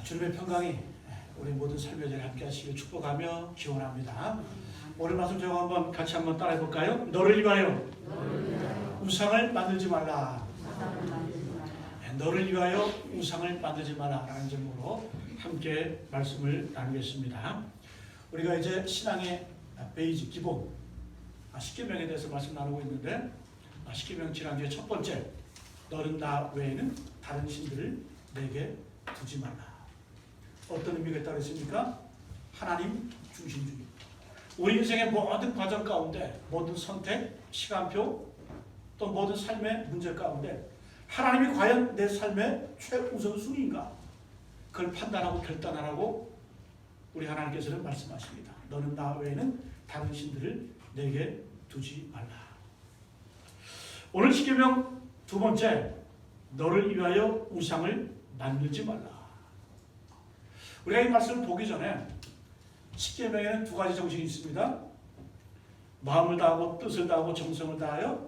주님의 평강이 우리 모든 삶의 자리에 함께 하시길 축복하며 기원합니다. 오늘 말씀 제가 같이 한번 따라해 볼까요? 너를 위하여 우상을 만들지 말라. 너를 위하여 우상을 만들지 말라 라는 제목으로 함께 말씀을 나누겠습니다. 우리가 이제 신앙의 베이직, 기본 10계명에 대해서 말씀 나누고 있는데 10계명 지난주에 첫 번째, 너는 나 외에는 다른 신들을 내게 두지 말라. 어떤 의미가 있다고 했습니까? 하나님 중심주의. 우리 인생의 모든 과정 가운데, 모든 선택, 시간표, 또 모든 삶의 문제 가운데 하나님이 과연 내 삶의 최우선순위인가? 그걸 판단하고 결단하라고 우리 하나님께서는 말씀하십니다. 너는 나 외에는 다른 신들을 내게 두지 말라. 오늘 10계명 두 번째, 너를 위하여 우상을 만들지 말라. 우리가 이 말씀을 보기 전에 10계명에는 두 가지 정신이 있습니다. 마음을 다하고 뜻을 다하고 정성을 다하여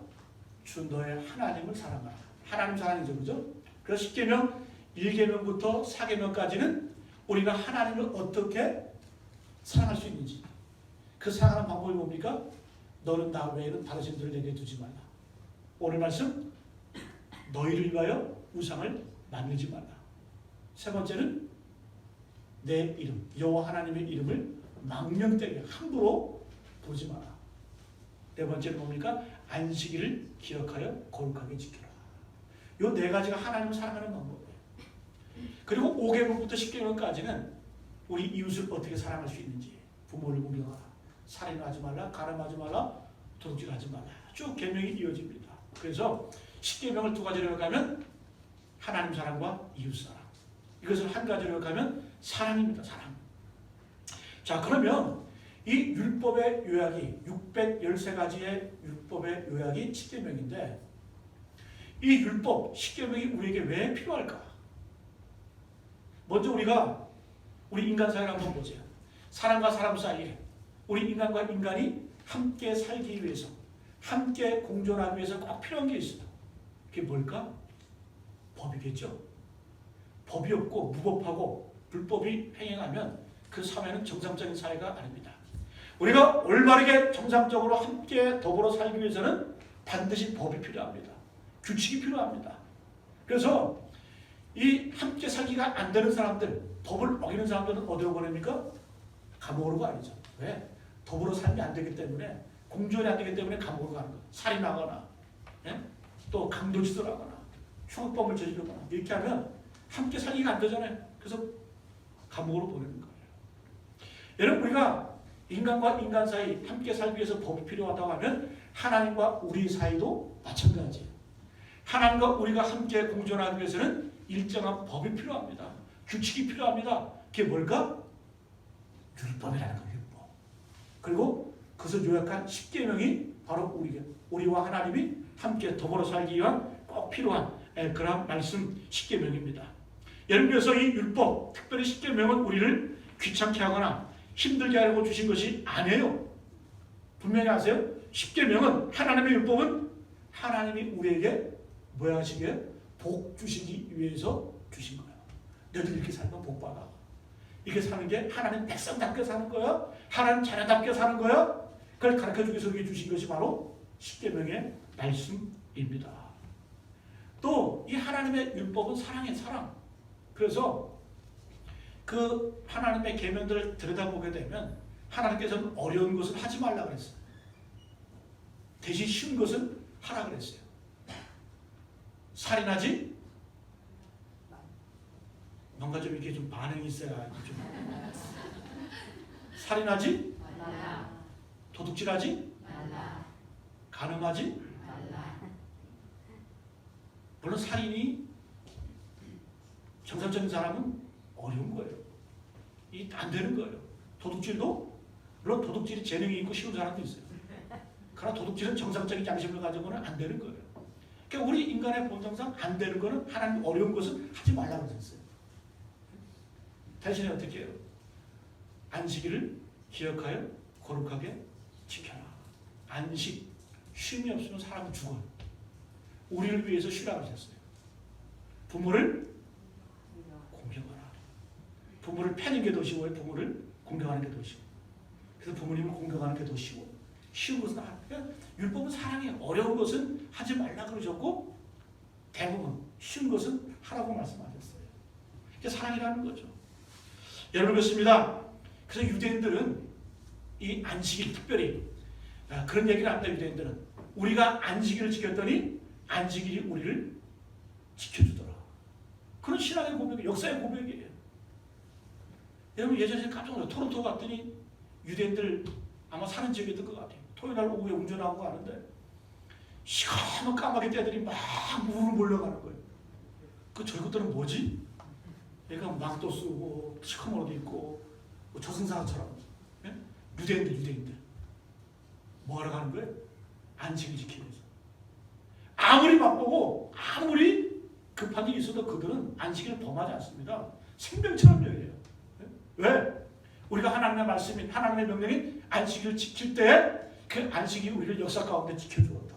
주 너의 하나님을 사랑하라. 하나님 사랑이죠, 그죠? 그래서 10계명 1계명부터 4계명까지는 우리가 하나님을 어떻게 사랑할 수 있는지, 그 사랑하는 방법이 뭡니까? 너는 나 외에는 다른 신들을 내게 두지 말라. 오늘 말씀, 너희를 위하여 우상을 만들지 말라. 세 번째는 내 이름, 여호와 하나님의 이름을 망령되게 함부로 부르지 마라. 네 번째는 뭡니까? 안식일을 기억하여 거룩하게 지켜라. 이 네 가지가 하나님을 사랑하는 방법이에요. 그리고 5계명부터 10계명까지는 우리 이웃을 어떻게 사랑할 수 있는지, 부모를 공경하라, 살인하지 말라, 가늠하지 말라, 도둑질하지 말라, 쭉 계명이 이어집니다. 그래서 10계명을 두 가지로 요약하면 하나님 사랑과 이웃 사랑, 이것을 한 가지로 요약하면 사랑입니다. 사랑. 자, 그러면 이 율법의 요약이 613가지의 율법의 요약이 10계명인데 이 율법 10계명이 우리에게 왜 필요할까? 먼저 우리가 우리 인간 사회를 한번 보세요. 사람과 사람 사이에 우리 인간과 인간이 함께 살기 위해서, 함께 공존하기 위해서 꼭 필요한 게 있어요. 그게 뭘까? 법이겠죠. 법이 없고 무법하고 불법이 횡행하면 그 사회는 정상적인 사회가 아닙니다. 우리가 올바르게 정상적으로 함께 더불어 살기 위해서는 반드시 법이 필요합니다. 규칙이 필요합니다. 그래서 이 함께 살기가 안 되는 사람들, 법을 어기는 사람들은 어디로 보냅니까? 감옥으로 가야죠. 왜? 더불어 살기 안 되기 때문에, 공존이 안 되기 때문에 감옥으로 가는 거예요. 살인하거나, 또 강도짓을 하거나, 흉악범을 저지르거나, 이렇게 하면 함께 살기가 안 되잖아요. 그래서 감옥으로 보내는 거예요. 여러분, 우리가 인간과 인간 사이 함께 살기 위해서 법이 필요하다고 하면 하나님과 우리 사이도 마찬가지예요. 하나님과 우리가 함께 공존하기 위해서는 일정한 법이 필요합니다. 규칙이 필요합니다. 그게 뭘까? 율법이라는 거예요. 율법. 그리고 그것을 요약한 10계명이 바로 우리와 하나님이 함께 더불어 살기 위한 꼭 필요한 그런 말씀 10계명입니다. 예를 들어서 이 율법, 특별히 10계명은 우리를 귀찮게 하거나 힘들게 하려고 주신 것이 아니에요. 분명히 아세요? 10계명은, 하나님의 율법은 하나님이 우리에게 뭐 하시게요? 복 주시기 위해서 주신 거예요. 너희들 이렇게 살면 복 받아. 이렇게 사는 게 하나님 백성답게 사는 거야? 하나님 자녀답게 사는 거야? 그걸 가르쳐주기 위해서 이렇게 주신 것이 바로 10계명의 말씀입니다. 또 이 하나님의 율법은 사랑의 사랑. 그래서 그 하나님의 계명들을 들여다보게 되면 하나님께서는 어려운 것을 하지 말라 그랬어요. 대신 쉬운 것을 하라 그랬어요. 살인하지? 뭔가 좀 이렇게 좀 반응이 있어야 좀. 살인하지? 말라. 도둑질하지? 말라. 간음하지? 말라. 물론 살인이 정상적인 사람은 어려운 거예요. 이게 안 되는 거예요. 도둑질도 물론 도둑질이 재능이 있고 쉬운 사람도 있어요. 그러나 도둑질은 정상적인 양심을 가지고는 안 되는 거예요. 그러니까 우리 인간의 본성상 안 되는 거는 하나님 어려운 것은 하지 말라고 했어요. 대신에 어떻게 해요? 안식일을 기억하여 거룩하게 지켜라. 안식, 쉼이 없으면 사람은 죽어요. 우리를 위해서 쉬라고 하셨어요. 부모를 공경하라. 부모를 패는 게 더 쉬워요? 부모를 공경하는 게 더 쉬워. 그래서 부모님을 공경하는 게 더 쉬워. 쉬운 것은 그러니까 율법은 사랑해요. 어려운 것은 하지 말라 그러셨고 대부분 쉬운 것은 하라고 말씀하셨어요. 이게 사랑이라는 거죠. 여러분 그렇습니다. 그래서 유대인들은 이 안식일 특별히 그런 얘기를 합니다. 유대인들은 우리가 안식일을 지켰더니 안식일이 우리를 지켜주더라. 그런 신앙의 고백이 역사의 고백이에요. 여러분 예전에 깜짝 놀랐어요. 토론토 갔더니 유대인들 아마 사는 지역이었던 것 같아요. 토요일날 오후에 운전하고 가는데 시커먼 까마귀 떼들이 막 물을 몰려가는 거예요. 그 저것들은 뭐지? 그러니까 막도 쓰고 시커먼 옷도 입고 뭐 저승사자처럼 예? 유대인들 뭐하러 가는 거예요? 안식을 지키기 위해서. 아무리 바쁘고 아무리 급한 일이 있어도 그들은 안식일을 범하지 않습니다. 생명처럼 여겨요. 왜? 우리가 하나님의 말씀인 하나님의 명령인 안식일을 지킬 때 그 안식이 우리를 역사 가운데 지켜주었다.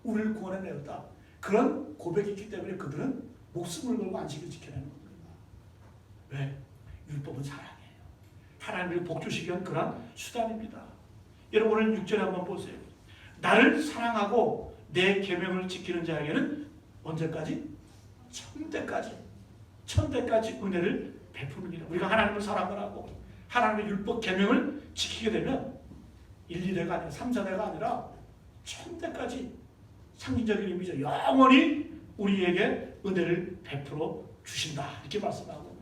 우리를 구원해내었다. 그런 고백이 있기 때문에 그들은 목숨을 걸고 안식일을 지켜내는 겁니다. 왜? 율법은 사랑이에요. 하나님을 복주시기 위한 그런 수단입니다. 여러분 오늘 6절에 한번 보세요. 나를 사랑하고 내 계명을 지키는 자에게는 언제까지? 천대까지 은혜를 베푸느니라. 우리가 하나님을 사랑을 하고 하나님의 율법 계명을 지키게 되면 1, 2대가 아니라 3, 4대가 아니라 천대까지 상징적인 의미죠. 영원히 우리에게 은혜를 베풀어 주신다. 이렇게 말씀하고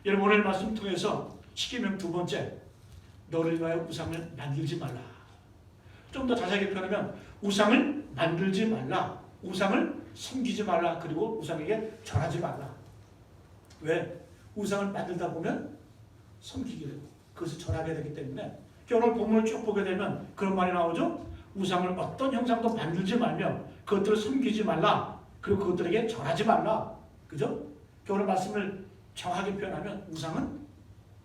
여러분 오늘 말씀 통해서 십계명 두 번째 너를 위하여 우상을 만들지 말라. 좀 더 자세하게 표현하면 우상을 만들지 말라. 우상을 섬기지 말라. 그리고 우상에게 절하지 말라. 왜? 우상을 만들다 보면 섬기게 되고 그것을 절하게 되기 때문에 오늘 본문을 쭉 보게 되면 그런 말이 나오죠. 우상을 어떤 형상도 만들지 말며 그것들을 섬기지 말라. 그리고 그것들에게 절하지 말라. 그죠? 오늘 말씀을 정확하게 표현하면 우상은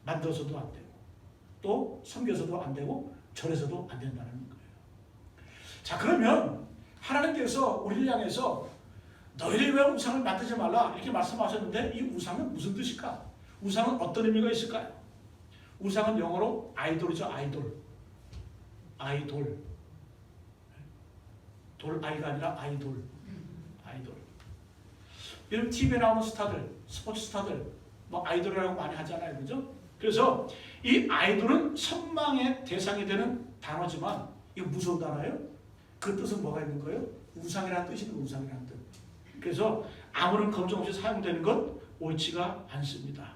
만들어서도 안 되고 또 섬겨서도 안 되고 절해서도 안 된다는 거예요. 자 그러면 하나님께서 우리를 향해서 너희를 왜 우상을 만들지 말라 이렇게 말씀하셨는데 이 우상은 무슨 뜻일까? 우상은 어떤 의미가 있을까요? 우상은 영어로 아이돌이죠. 아이돌. 돌 아이가 아니라 아이돌. 여러분 TV에 나오는 스타들, 스포츠 스타들 뭐 아이돌이라고 많이 하잖아요. 그죠? 그래서 이 아이돌은 선망의 대상이 되는 단어지만 이거 무서운 단어예요? 그 뜻은 뭐가 있는 거예요? 우상이라는 뜻이 있는 우상이라는 뜻. 그래서 아무런 검증 없이 사용되는 것 옳지가 않습니다.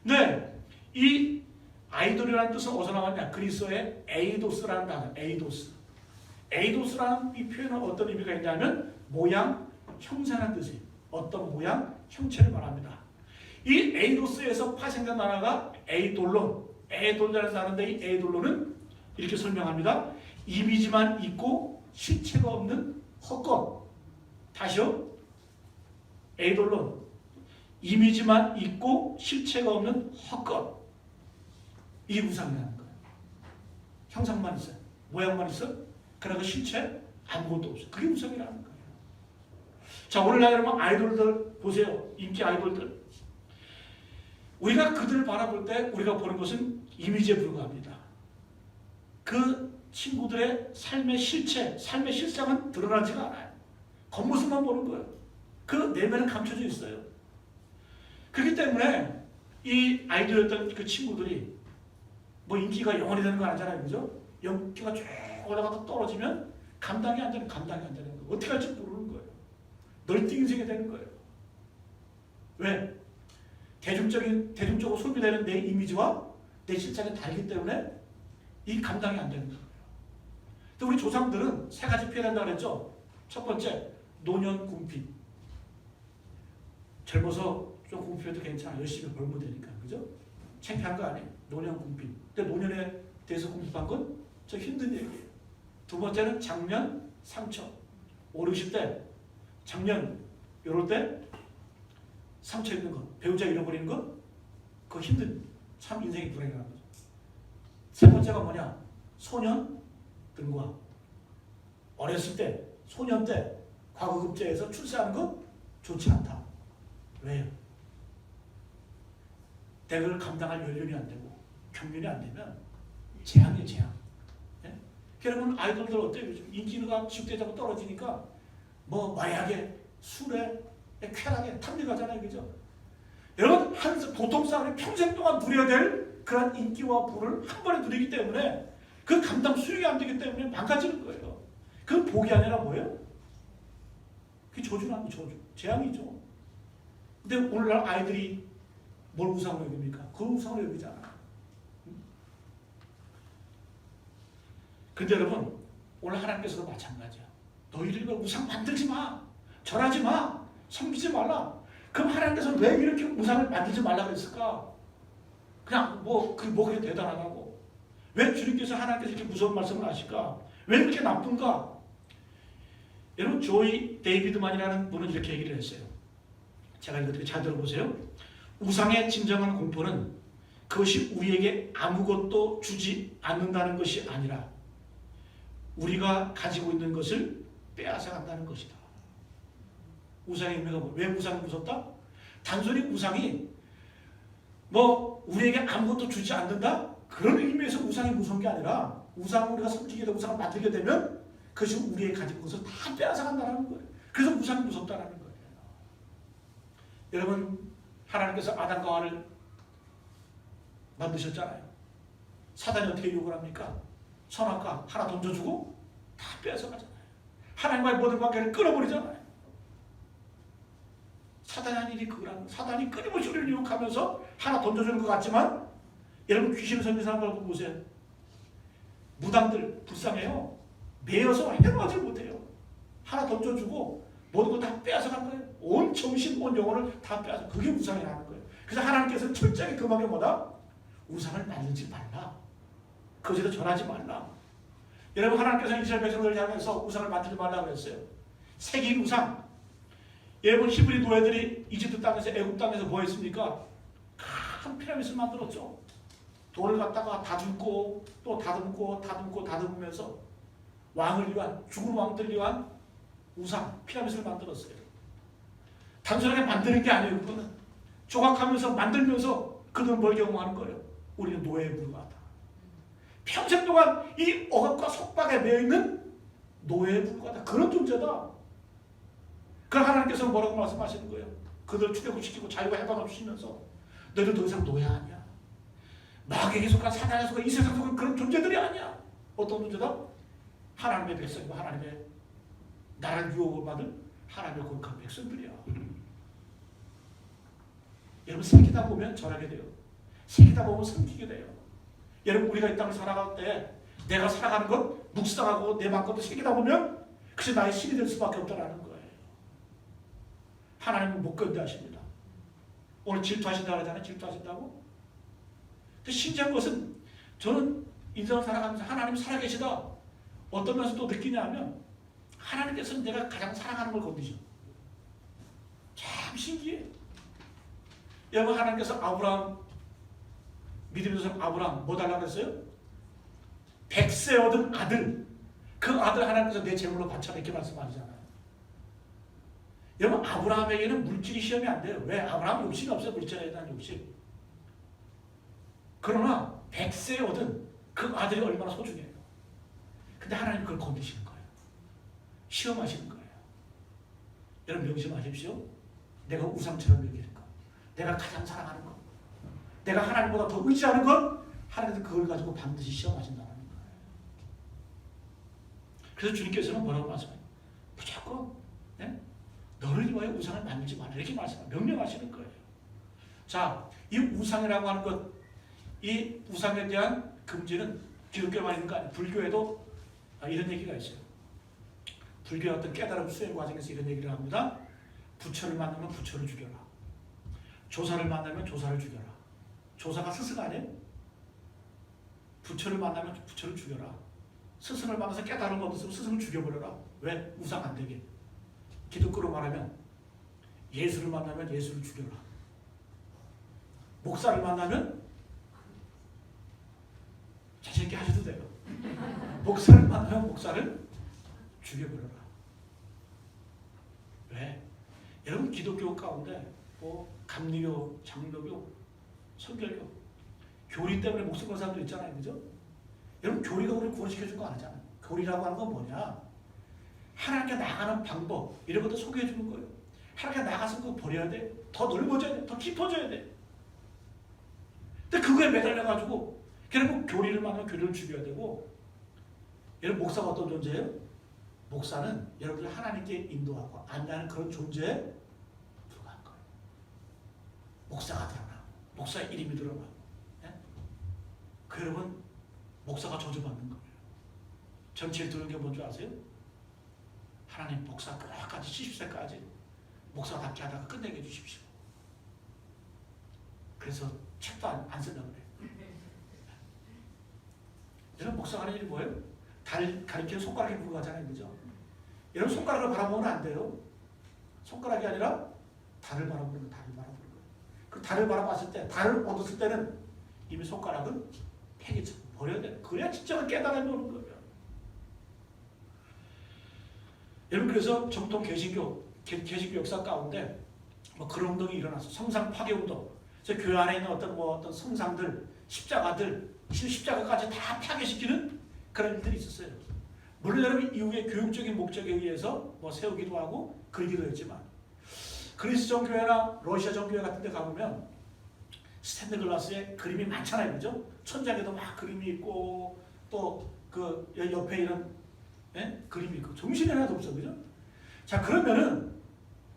네, 이 아이돌이라는 뜻은 어디서 나왔냐? 그리스어의 에이도스라는 단어, 에이도스라는 이 표현은 어떤 의미가 있냐면 모양, 형상이라는 뜻이에요. 어떤 모양, 형체를 말합니다. 이 에이도스에서 파생된 단어가 에이돌론이라는 단어인데 이 에이돌론은 이렇게 설명합니다. 이미지만 있고 실체가 없는 헛것. 다시요. 에이돌론. 이미지만 있고 실체가 없는 헛것. 이게 우상이라는 거예요. 형상만 있어요. 모양만 있어. 그러나 그 실체 아무것도 없어요. 그게 우상이라는 거예요. 자 오늘날 여러분 아이돌들 보세요. 인기 아이돌들. 우리가 그들을 바라볼 때 우리가 보는 것은 이미지에 불과합니다. 그 친구들의 삶의 실체, 삶의 실상은 드러나지가 않아요. 겉모습만 보는 거예요. 그 내면은 감춰져 있어요. 그렇기 때문에 이 아이돌이었던 그 친구들이 뭐 인기가 영원히 되는 건 아니잖아요. 그죠? 인기가 쭉 올라가다 떨어지면 감당이 안 되는 거예요. 어떻게 할지 모르는 거예요. 널뛰기 인생이 되는 거예요. 왜? 대중적으로 소비되는 내 이미지와 내 실상이 다르기 때문에 이 감당이 안 되는 거예요. 또 우리 조상들은 세 가지 표현한다고 그랬죠. 첫 번째, 노년 궁핍. 젊어서 좀 궁핍해도 괜찮아. 열심히 벌면 되니까. 그죠? 창피한 거 아니에요. 노년 궁핍. 근데 노년에 대해서 궁핍한 건 저 힘든 얘기예요. 두 번째는 장년 상처. 5, 60대 장년 이럴 때 상처 있는 거, 배우자 잃어버리는 거, 그거 힘든, 참 인생이 불행한 거죠. 세 번째가 뭐냐? 소년 등과 어렸을 때, 소년 때 과거급제에서 출세하는 거 좋지 않다. 왜요? 내가 그걸 감당할 연륜이 안 되고 경륜이 안 되면 재앙이에요, 재앙. 예? 여러분 아이돌들 어때요? 요즘 인기가 지속되자고 떨어지니까 뭐 마약에, 술에, 쾌락에 탐닉하잖아요, 그죠? 여러분 보통 사람이 평생 동안 누려야 될 그런 인기와 부를 한 번에 누리기 때문에 그 감당 수익이 안 되기 때문에 망가지는 거예요. 그건 복이 아니라 뭐예요? 그게 저주는 저주, 재앙이죠. 근데 오늘날 아이들이 뭘 우상으로 여깁니까? 그걸 우상으로 여기잖아. 근데 여러분 오늘 하나님께서도 마찬가지야. 너희들 이거 우상 만들지 마, 절하지 마, 섬기지 말라. 그럼 하나님께서 왜 이렇게 우상을 만들지 말라 그랬을까? 그냥 그게 대단하다고. 왜 주님께서 하나님께서 이렇게 무서운 말씀을 하실까? 왜 이렇게 나쁜가? 여러분 조이 데이비드만이라는 분은 이렇게 얘기를 했어요. 제가 이거 잘 들어보세요. 우상의 진정한 공포는 그것이 우리에게 아무것도 주지 않는다는 것이 아니라 우리가 가지고 있는 것을 빼앗아간다는 것이다. 우상의 의미가 왜 우상이 무섭다? 단순히 우상이 우리에게 아무것도 주지 않는다? 그런 의미에서 우상이 무서운 게 아니라 우상을 우리가 섬기게 되고 우상을 만들게 되면 그것이 우리의 가진 것을 다 빼앗아간다는 거예요. 그래서 우상이 무섭다는 거예요. 여러분 하나님께서 아담과 하와를 만드셨잖아요. 사단이 어떻게 욕을 합니까? 선악과 하나 던져주고 다 빼앗아가잖아요. 하나님과의 모든 관계를 끊어버리잖아요. 사단이 한 일이 그거라는, 사단이 끊임없이 우리를 유혹하면서 하나 던져주는 것 같지만 여러분 귀신을 섬기는 사람들 보세요. 무당들 불쌍해요. 매여서 해놓지 못해요. 하나 던져주고 모든 걸 다 빼앗아간 거예요. 온 정신, 온 영혼을 다 빼앗아. 그게 우상이라는 거예요. 그래서 하나님께서 철저하게 금하게 뭐다? 우상을 만들지 말라. 그것을 전하지 말라. 여러분 하나님께서 이스라엘 백성들을 향해서 우상을 만들지 말라 그랬어요. 새긴 우상. 여러분 히브리 노예들이 이집트 땅에서 애굽 땅에서 뭐 했습니까? 큰 피라미드를 만들었죠. 돌을 갖다가 다듬고 또 다듬으면서 왕을 위한, 죽은 왕들을 위한 우상 피라미드를 만들었어요. 단순하게 만드는 게 아니에요. 그거는 조각하면서 만들면서 그들은 뭘 경험하는 거예요? 우리는 노예에 불과하다. 평생 동안 이 억압과 속박에 매여있는 노예에 불과하다. 그런 존재다. 그럼 하나님께서 뭐라고 말씀하시는 거예요? 그들을 출애굽시키고 자유와 해방을 주시면서 너희들 더 이상 노예 아니야. 마귀에게 속한 사단에 속한 이 세상에 속한 그런 존재들이 아니야. 어떤 존재다? 하나님의 백성이고 하나님의 나라를 유혹을 받은 하나님의 거룩한 백성들이야. 여러분 새기다 보면 절하게 돼요. 새기다 보면 섬기게 돼요. 여러분 우리가 이 땅을 살아갈 때 내가 살아가는 것 묵상하고 내 마음껏 새기다 보면 그것이 나의 신이 될 수밖에 없다는 거예요. 하나님은 못 견뎌하십니다. 오늘 질투하신다고 하잖아요. 질투하신다고. 근데 신기한 것은 저는 인생을 살아가면서 하나님이 살아계시다. 어떤 면에서 또 느끼냐면 하나님께서는 내가 가장 사랑하는 걸 건드죠. 참 신기해. 여러분 하나님께서 아브라함 믿음의 사람 아브라함 뭐 달라고 그랬어요? 100세 얻은 아들. 그 아들 하나님께서 내 제물로 바쳐라 이렇게 말씀하시잖아요. 여러분 아브라함에게는 물질이 시험이 안 돼요. 왜? 아브라함은 욕심이 없어요. 물질에 대한 욕심. 그러나 100세 얻은 그 아들이 얼마나 소중해요. 근데 하나님 그걸 건드시는 거예요. 시험하시는 거예요. 여러분 명심하십시오. 내가 우상처럼 여기는 것, 내가 가장 사랑하는 것, 내가 하나님보다 더 의지하는 것, 하나님은 그걸 가지고 반드시 시험하신다는 거예요. 그래서 주님께서는 뭐라고 말씀해요? 무조건 너를 위하여 우상을 만들지 마라 이렇게 명령하시는 거예요. 자, 이 우상이라고 하는 것, 이 우상에 대한 금지는 기독교만 있는 거 아니에요. 불교에도 이런 얘기가 있어요. 불교의 어떤 깨달음 수행 과정에서 이런 얘기를 합니다. 부처를 만나면 부처를 죽여라. 조사를 만나면 조사를 죽여라. 조사가 스승 아니에요? 부처를 만나면 부처를 죽여라. 스승을 만나서 깨달은 거 없으면 스승을 죽여버려라. 왜? 우상 안 되게. 기독교로 말하면 예수를 만나면 예수를 죽여라. 목사를 만나면 자신 있게 하셔도 돼요. 목사를 만나면 목사를 죽여버려라. 왜? 여러분 기독교 가운데 감리교, 장로교, 성결교. 교리 때문에 목숨 건 사람들 있잖아요. 그죠? 여러분 교리가 우리를 구원시켜준 거 아니잖아요. 교리라고 하는 건 뭐냐? 하나님께 나가는 방법 이런 것도 소개해 주는 거예요. 하나님께 나가서 그거 버려야 돼. 더 넓어져야 돼. 더 깊어져야 돼. 근데 그거에 매달려가지고 결국 교리를 만나면 교리를 죽여야 되고 여러분 목사가 어떤 존재예요? 목사는 여러분을 하나님께 인도하고 안내하는 그런 존재에 불과한 거예요. 목사가 드러나. 목사의 이름이 드러나. 네? 그 여러분 목사가 저주받는 거예요. 전 제일 두려운 게 뭔지 아세요? 하나님 목사 끝까지 70세까지 목사답게 하다가 끝내게 해주십시오. 그래서 책도 안 쓴다고 그래요. 여러분 목사가 하는 일이 뭐예요? 달 가리키는 손가락에 불과하잖아요. 그죠? 여러분 손가락을 바라보면 안 돼요. 손가락이 아니라 달을 바라보는 거예요. 달을 바라보는 거예요. 그 달을 바라봤을 때, 달을 얻었을 때는 이미 손가락은 팽이쳐 버려야 돼요. 그래야 진정한 깨달음이 오는 거예요. 여러분 그래서 정통 개신교 역사 가운데 뭐 그런 운동이 일어났어. 성상 파괴 운동. 그래서 교회 안에 있는 어떤 성상들, 십자가들, 십자가까지 다 파괴시키는 그런 일들이 있었어요. 물론 여러분 이후에 교육적인 목적에 의해서 뭐 세우기도 하고 그러기도 했지만 그리스 정교회나 러시아 정교회 같은 데 가보면 스탠드 글라스에 그림이 많잖아요. 그죠? 천장에도 막 그림이 있고 또 그 옆에 이런 그림이 있고 정신이 하나도 없어. 그죠? 자 그러면은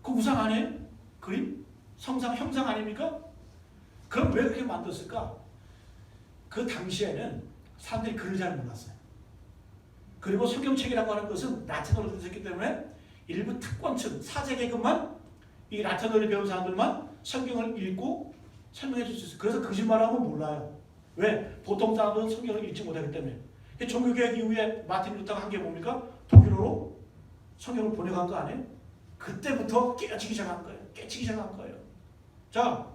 그 우상 아니에요? 그림? 성상, 형상 아닙니까? 그럼 왜 그렇게 만들었을까? 그 당시에는 사람들이 글을 잘 몰랐어요. 그리고 성경책이라고 하는 것은 라틴어로 되어 있기 때문에 일부 특권층, 사제계급만 이 라틴어를 배운 사람들만 성경을 읽고 설명해 줄 수 있어요. 그래서 거짓말하면 몰라요. 왜? 보통 사람들은 성경을 읽지 못하기 때문에. 종교개혁 이후에 마틴 루터가 한 게 뭡니까? 독일어로 성경을 번역한 거 아니에요? 그때부터 깨치기 시작한 거예요. 깨치기 시작한 거예요. 자,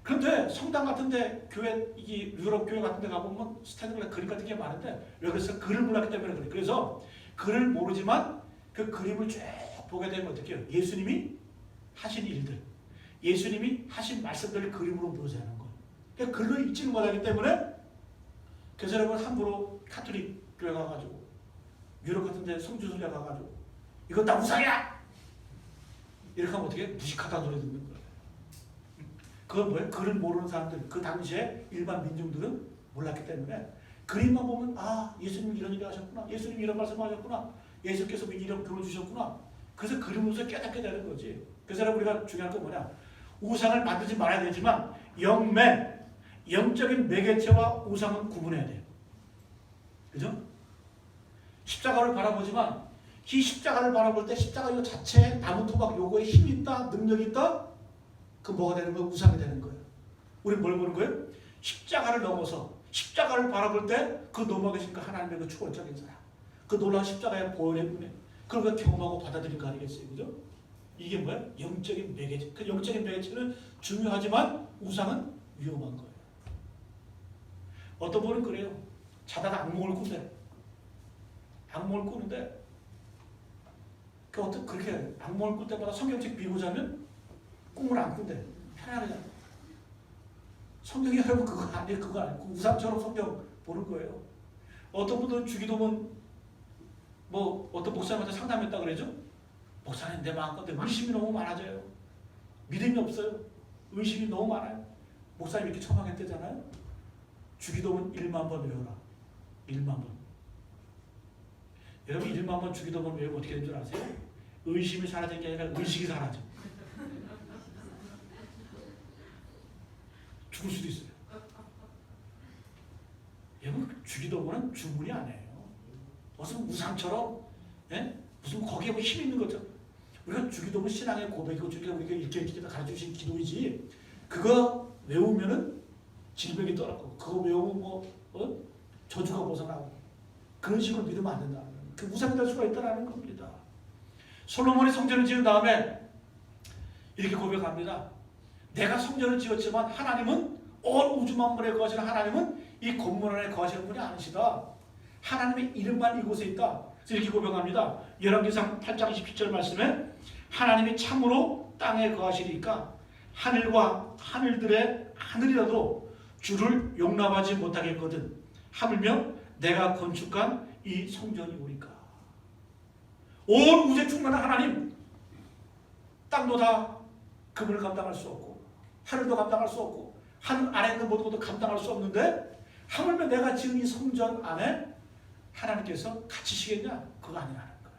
그런데 성당 같은데 교회, 이 유럽 교회 같은데 가보면 스탠드글라스 그림 같은 게 많은데 왜 그래서 글을 몰랐기 때문에 그래. 그래서 글을 모르지만 그 그림을 쭉 보게 되면 어떻게 해요? 예수님이 하신 일들, 예수님이 하신 말씀들을 그림으로 묘사하는 거예요. 그러니까 글로 읽지는 못하기 때문에 그래서 여러분 함부로 카톨릭 교회 가가지고 유럽 같은데 성주순례 가가지고 이건 다 우상이야! 이렇게 하면 어떻게 무식하다는 소리 듣는 거예요. 그건 뭐예요? 글을 모르는 사람들, 그 당시에 일반 민중들은 몰랐기 때문에 그림만 보면 아 예수님 이런 일을 하셨구나, 예수님 이런 말씀하셨구나, 예수께서 이런 교훈을 주셨구나. 그래서 그림으로서 깨닫게 되는 거지. 그래서 우리가 중요한 건 뭐냐? 우상을 만들지 말아야 되지만 영적인 매개체와 우상은 구분해야 돼요. 그죠? 십자가를 바라보지만 이 십자가를 바라볼 때 십자가 이 자체에 나무 토막 요거에 힘이 있다, 능력이 있다. 그 뭐가 되는 거예요? 우상이 되는 거예요. 우리는 뭘 보는 거예요? 십자가를 넘어서 십자가를 바라볼 때 그 넘어 계신 그 하나님의 그 초월적인 사랑, 그 놀라운 십자가의 보혈의 은혜, 그걸 그 경험하고 받아들인 거 아니겠어요? 그죠? 이게 뭐야? 영적인 매개체. 그 영적인 매개체는 중요하지만 우상은 위험한 거예요. 어떤 분은 그래요. 자다가 악몽을 꾼대. 악몽을 꾸는데 그 어떤 그렇게 악몽을 꿀 때마다 성경책 비고 자면 꿈을 안 꾼대. 편안하게 자. 성경이 여러분 그거 아니에요. 그거 아니에요. 우상처럼 성경 보는 거예요. 어떤 분들은 주기도문 뭐 어떤 목사님한테 상담했다 그러죠. 목사님 내 마음껏 의심이 너무 많아져요. 믿음이 없어요. 의심이 너무 많아요. 목사님 이렇게 처방했대잖아요. 주기도문 1만 번 외워라. 1만 번. 여러분 1만 번 주기도문 외우면 어떻게 되는 줄 아세요? 의심이 사라진 게 아니라 의식이 사라져. 죽을 수도 있어요. 여러분 주기도문은 주문이 아니에요. 무슨 우상처럼 무슨 거기에 뭐 힘 있는 거죠. 우리가 주기도문 신앙의 고백이고 주기도문 우리가 일깨기다 가르쳐주신 기도이지 그거 외우면은 질병이 떠나고 그거 외우면 뭐 저주가 벗어나고 그런 식으로 믿으면 안 된다. 그 우상이 될 수가 있다는 겁니다. 솔로몬이 성전을 지은 다음에 이렇게 고백합니다. 내가 성전을 지었지만 하나님은 온 우주 만물에 거하시는 하나님은 이 건물 안에 거하시는 분이 아니시다. 하나님의 이름만 이곳에 있다. 그래서 이렇게 고백합니다. 열왕기상 8장 27절 말씀에 하나님이 참으로 땅에 거하시리까 하늘과 하늘들의 하늘이라도 주를 용납하지 못하겠거든. 하물며 내가 건축한 이 성전이 오리까. 온 우주에 충만한 하나님, 땅도 다 그분을 감당할 수 없고 하늘도 감당할 수 없고 하늘 안에 있는 모든 것도 감당할 수 없는데 하물며 내가 지은 이 성전 안에 하나님께서 갇히시겠냐? 그거 아니라는 거예요.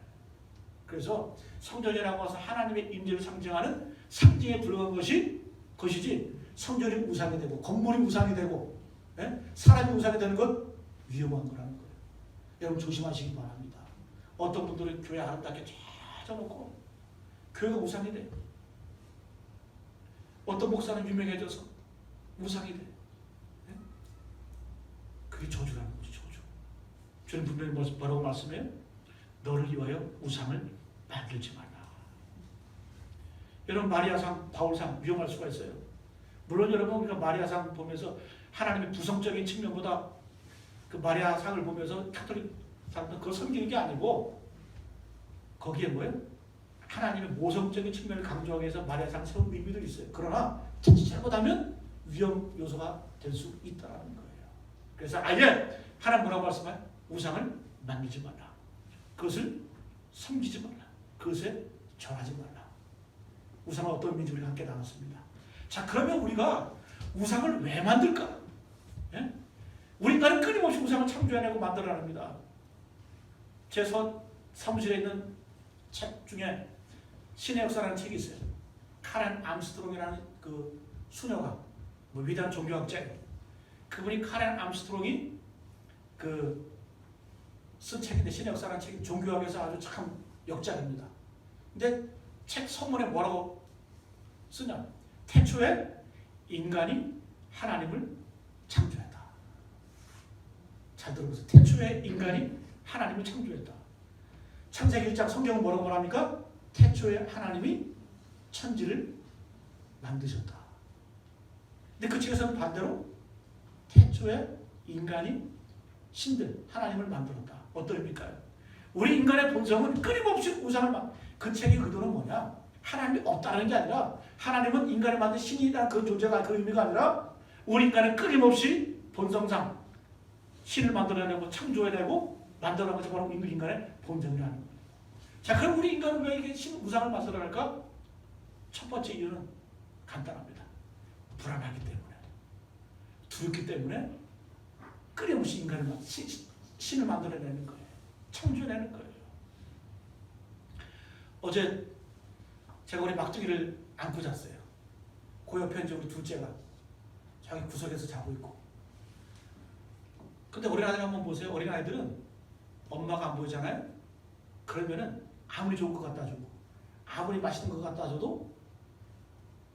그래서 성전이라고 해서 하나님의 임재를 상징하는 상징에 불과한 것이지 성전이 우상이 되고 건물이 우상이 되고 사람이 우상이 되는 건 위험한 거라는 거예요. 여러분 조심하시기 바랍니다. 어떤 분들은 교회 아름답게 찾아놓고 교회가 우상이 돼. 어떤 목사는 유명해져서 우상이 돼. 그게 저주라는 거지, 저주. 저는 분명히 뭐라고 말씀해요? 너를 위하여 우상을 만들지 말라. 여러분 마리아상, 바울상 위험할 수가 있어요. 물론 여러분 우리가 마리아상 보면서 하나님의 부성적인 측면보다 그 마리아상을 보면서 카톨릭 사람들은 그걸 섬기는 게 아니고 거기에 뭐예요? 하나님의 모성적인 측면을 강조하기 위해서 마리아상 세운 의미도 있어요. 그러나 잘못하면 위험 요소가 될 수 있다는 거예요. 그래서 아예 하나님 뭐라고 말씀해요? 우상을 만들지 말라. 그것을 섬기지 말라. 그것에 절하지 말라. 우상은 어떤 의미인지 우리가 함께 나눴습니다. 자, 그러면 우리가 우상을 왜 만들까? 예? 우리 인간은 끊임없이 우상을 창조해내고 만들어냅니다. 제 사무실에 있는 책 중에 신의 역사라는 책이 있어요. 카렌 암스트롱이라는 그 수녀가 위대한 종교학자예요. 그분이 카렌 암스트롱이 쓴 책인데 신의 역사라는 책이 종교학에서 아주 참 역작입니다. 근데 책 서문에 뭐라고 쓰냐? 태초에 인간이 하나님을 창조했다. 잘 들어보세요. 태초에 인간이 하나님을 창조했다. 창세기 1장 성경은 뭐라고 말합니까? 태초에 하나님이 천지를 만드셨다. 근데 그 책에서는 반대로 태초에 인간이 신들, 하나님을 만들었다. 어떤 의미일까요? 우리 인간의 본성은 끊임없이 우상을 그 책의 의도는 뭐냐? 하나님이 없다는 게 아니라 하나님은 인간을 만든 신이라는 그 존재가 그 의미가 아니라 우리 인간은 끊임없이 본성상 신을 만들어내고 창조해내고 만들어내고 바로 인간의 본성이라는 거예요. 자, 그럼 우리 인간은 왜 이렇게 우상을 만들어낼까? 첫 번째 이유는 간단합니다. 불안하기 때문에, 두렵기 때문에 끊임없이 인간을 신을 만들어내는 거예요. 창조해내는 거예요. 어제 제가 우리 막둥이를 안고 잤어요. 그 옆에 이제 우리 둘째가 자기 구석에서 자고 있고. 근데 어린아이들 한번 보세요. 어린아이들은 엄마가 안 보이잖아요. 그러면은 아무리 좋은 거 갖다 주고 아무리 맛있는 거 갖다 줘도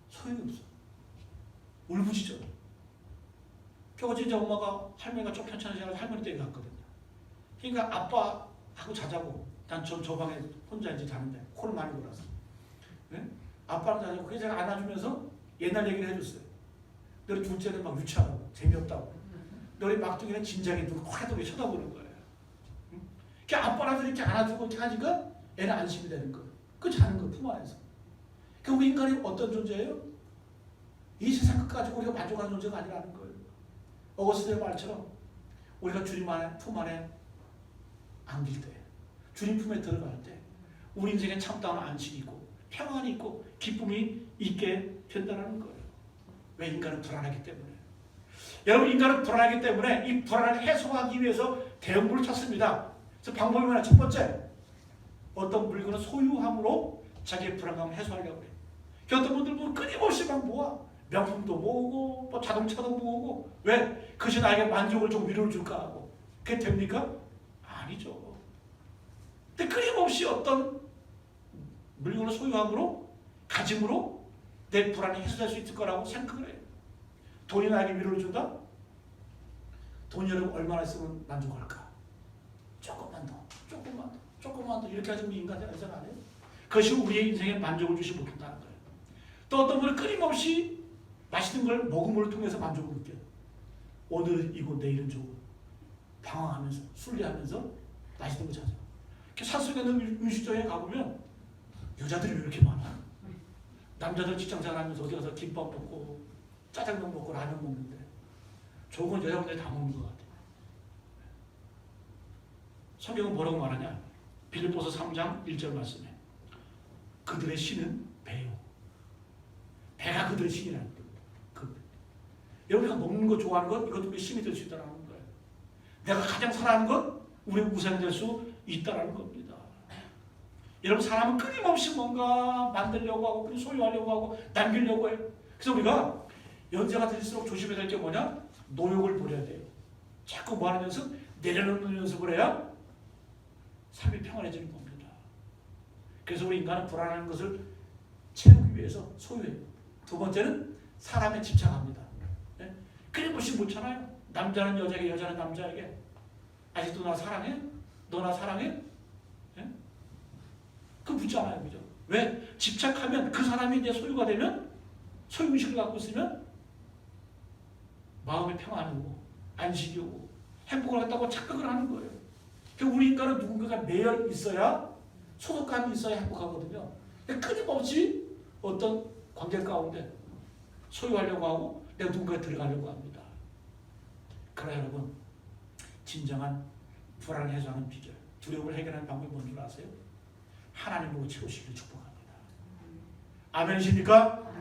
소용이 없어. 울부짖어. 어제 이제 엄마가 할머니가 좀 편찮으셔서 할머니 댁에 갔거든요. 그러니까 아빠하고 자자고 난 저 방에 혼자 이제 자는데 코를 많이 골아서 네? 아빠랑 자자고 그래서 제가 안아주면서 옛날 얘기를 해줬어요. 너희 둘째는 막 유치하고 재미없다고. 너희 막둥이는 진작에 눈 화두게 쳐다보는 거예요. 응? 그러니까 아빠랑 이렇게 안아주고 이렇게 하니까 애는 안심이 되는 거예요. 그 자는 거 품 안에서. 그럼 인간이 어떤 존재예요? 이 세상 끝까지 우리가 만족하는 존재가 아니라는 거예요. 어거스틴의 말처럼 우리가 주님 안에 품 안에 안길 때, 주님 품에 들어갈 때 우리 인생에 참다운 안식이 있고 평안이 있고 기쁨이 있게 된다는 거예요. 왜? 인간은 불안하기 때문에. 여러분, 인간은 불안하기 때문에 이 불안을 해소하기 위해서 대응물을 찾습니다. 그래서 방법이 뭐냐? 첫 번째, 어떤 물건을 소유함으로 자기의 불안감을 해소하려고 해요. 어떤 분들 보면 끊임없이 막 모아. 명품도 모으고 뭐 자동차도 모으고. 왜? 그것이 나에게 만족을 좀 위로를 줄까 하고. 그게 됩니까? 아니죠. 근데 끊임없이 어떤 물건을 소유함으로, 가짐으로 내 불안이 해소될 수 있을 거라고 생각을 해요. 돈이 나에게 위로를 준다? 돈 여러분 얼마나 있으면 만족할까? 조금만 더, 조금만 더, 조금만 더 이렇게 하시면 인간들 생각 안 해요? 그것이 우리의 인생에 만족을 주지 못한다는 거예요. 또 어떤 분은 끊임없이 맛있는 걸 먹음을 통해서 만족을 느껴요. 오늘은 이고 내일은 저고 방황하면서 순리하면서 맛있는 거 찾아. 산속에 있는 음식점에 가보면 여자들이 왜 이렇게 많아? 남자들 직장생활 하면서 어디 가서 김밥 먹고 짜장면 먹고 라면 먹는데 좋은 건 여자분들이 다 먹는 것 같아요. 성경은 뭐라고 말하냐? 빌립보서 3장 1절 말씀에 그들의 신은 배요. 배가 그들의 신이라는 겁니다. 여러분가 먹는 거 좋아하는 것 이것도 우리 신이 될 수 있다는 거예요. 내가 가장 사랑하는 것 우리의 우상이 될 수 있다는 겁니다. 여러분 사람은 끊임없이 뭔가 만들려고 하고 소유하려고 하고 남기려고 해요. 그래서 우리가 연세가 들수록 조심해야 될 게 뭐냐? 노역을 버려야 돼요. 자꾸 뭐 하는 연습? 내려놓는 연습을 해야 삶이 평안해지는 겁니다. 그래서 우리 인간은 불안한 것을 채우기 위해서 소유해요. 두 번째는 사람에 집착합니다. 네? 끊임없이 묻잖아요. 남자는 여자에게, 여자는 남자에게. 아직도 나 사랑해? 너 나 사랑해? 네? 그 묻잖아요. 그죠? 왜? 집착하면 그 사람이 내 소유가 되면 소유의식을 갖고 있으면 마음의 평안이 오고 안식이 오고 행복을 갖다고 착각을 하는 거예요. 그러니까 우리 인간은 누군가가 매여 있어야 소속감이 있어야 행복하거든요. 끊임없이 어떤 관계 가운데 소유하려고 하고 내가 누군가에 들어가려고 합니다. 그러나 여러분 진정한 불안을 해소하는 비결, 두려움을 해결하는 방법이 뭔지 아세요? 하나님으로 채우시기를 축복합니다. 아멘이십니까?